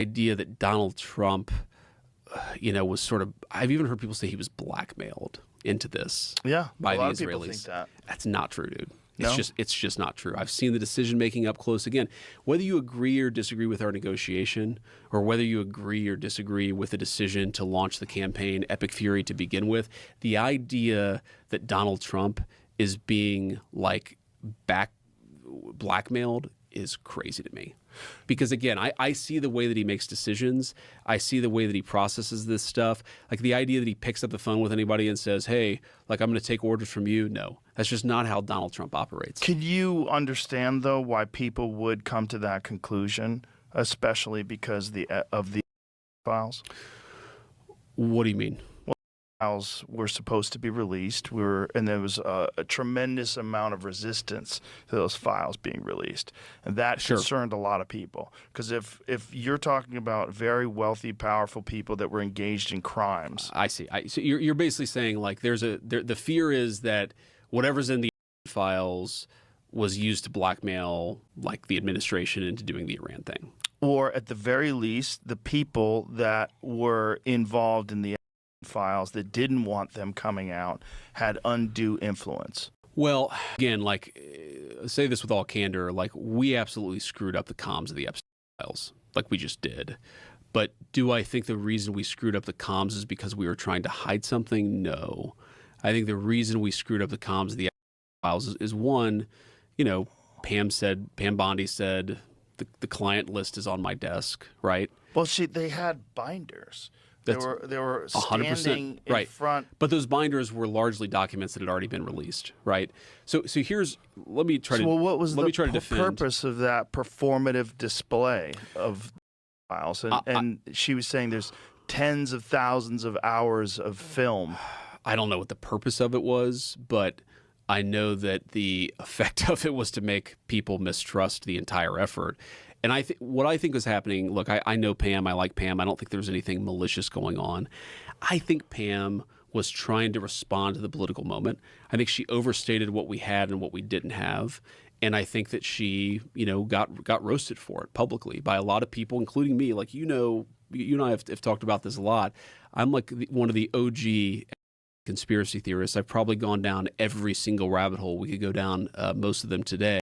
idea that Donald Trump, was sort of, I've even heard people say he was blackmailed into this Yeah, by a the lot Israelis. of people think that. That's not true, dude. No? It's just not true. I've seen the decision making up close. Again, whether you agree or disagree with our negotiation, or whether you agree or disagree with the decision to launch the campaign Epic Fury to begin with, the idea that Donald Trump is being blackmailed is crazy to me. Because again, I see the way that he makes decisions. I see the way that he processes this stuff. Like the idea that he picks up the phone with anybody and says, hey, I'm going to take orders from you. No, that's just not how Donald Trump operates. Can you understand, though, why people would come to that conclusion, especially because of the files? What do you mean? Files were supposed to be released, and there was a tremendous amount of resistance to those files being released, and that concerned a lot of people. Because if you're talking about very wealthy, powerful people that were engaged in crimes, I see. So you're basically saying the fear is that whatever's in the files was used to blackmail the administration into doing the Iran thing, or at the very least, the people that were involved in the files that didn't want them coming out had undue influence. Well, again, say this with all candor, we absolutely screwed up the comms of the Epstein files, we just did. But do I think the reason we screwed up the comms is because we were trying to hide something? No. I think the reason we screwed up the comms of the Epstein files is one, Pam Bondi said the client list is on my desk, right? Well, they had binders. They were standing in front. But those binders were largely documents that had already been released, right? So let me try to what was the defend. Purpose of that performative display of files? And she was saying there's tens of thousands of hours of film. I don't know what the purpose of it was, but I know that the effect of it was to make people mistrust the entire effort. And what I think was happening, look, I know Pam. I like Pam. I don't think there was anything malicious going on. I think Pam was trying to respond to the political moment. I think she overstated what we had and what we didn't have. And I think that she, got roasted for it publicly by a lot of people, including me. You and I have talked about this a lot. I'm one of the OG conspiracy theorists. I've probably gone down every single rabbit hole we could go down, most of them today.